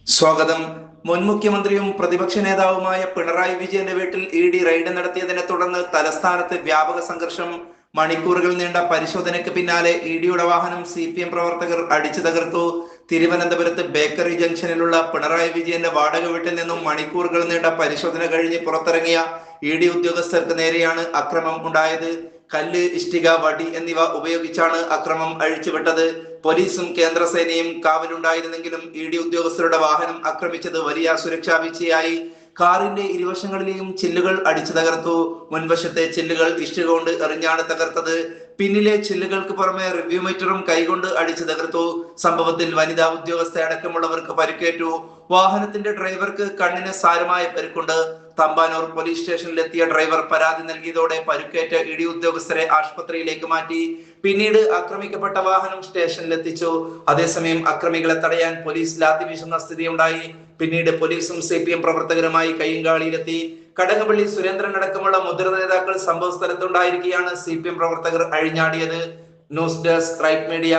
സ്വാഗതം. മുൻ മുഖ്യമന്ത്രിയും പ്രതിപക്ഷ നേതാവുമായ പിണറായി വിജയന്റെ വീട്ടിൽ ഇ ഡി റെയ്ഡ് നടത്തിയതിനെ തുടർന്ന് തലസ്ഥാനത്ത് വ്യാപക സംഘർഷം. മണിക്കൂറുകൾ നീണ്ട പരിശോധനയ്ക്ക് പിന്നാലെ ഇ ഡിയുടെ വാഹനം CPM പ്രവർത്തകർ അടിച്ചു തകർത്തു. തിരുവനന്തപുരത്ത് ബേക്കറി ജംഗ്ഷനിലുള്ള പിണറായി വിജയന്റെ വാടക വീട്ടിൽ നിന്നും മണിക്കൂറുകൾ നീണ്ട പരിശോധന കഴിഞ്ഞ് പുറത്തിറങ്ങിയ ഇ ഉദ്യോഗസ്ഥർക്ക് നേരെയാണ് അക്രമം ഉണ്ടായത്. കല്ല്, ഇഷ്ടിക, വടി എന്നിവ ഉപയോഗിച്ചാണ് അക്രമം അഴിച്ചുവിട്ടത്. പോലീസും കേന്ദ്രസേനയും കാവലുണ്ടായിരുന്നെങ്കിലും ഇ ഉദ്യോഗസ്ഥരുടെ വാഹനം ആക്രമിച്ചത് വലിയ സുരക്ഷാ വീഴ്ചയായി. കാറിന്റെ ഇരുവശങ്ങളിലെയും ചില്ലുകൾ അടിച്ചു തകർത്തു. മുൻവശത്തെ ചില്ലുകൾ ഇഷ്ടിക കൊണ്ട് എറിഞ്ഞാണ് തകർത്തത്. പിന്നിലെ ചില്ലുകൾക്ക് പുറമെ റിവ്യൂ മീറ്ററും കൈകൊണ്ട് അടിച്ചു തകർത്തു. സംഭവത്തിൽ വനിതാ ഉദ്യോഗസ്ഥ അടക്കമുള്ളവർക്ക് പരിക്കേറ്റു. വാഹനത്തിന്റെ ഡ്രൈവർക്ക് കണ്ണിന് സാരമായ പരിക്കുണ്ട്. തമ്പാനൂർ പോലീസ് സ്റ്റേഷനിലെത്തിയ ഡ്രൈവർ പരാതി നൽകിയതോടെ പരുക്കേറ്റ ഇ ഉദ്യോഗസ്ഥരെ ആശുപത്രിയിലേക്ക് മാറ്റി. പിന്നീട് ആക്രമിക്കപ്പെട്ട വാഹനം സ്റ്റേഷനിലെത്തിച്ചു. അതേസമയം അക്രമികളെ തടയാൻ പോലീസ് ലാത്തി വീശുന്ന സ്ഥിതിയുണ്ടായി. പിന്നീട് പോലീസും CPM പ്രവർത്തകരുമായി കയ്യുംകാളിയിലെത്തി. കടകംപള്ളി സുരേന്ദ്രൻ അടക്കമുള്ള മുതിർന്ന നേതാക്കൾ സംഭവ സ്ഥലത്തുണ്ടായിരിക്കെയാണ് CPM പ്രവർത്തകർ അഴിഞ്ഞാടിയത്. News desk right media.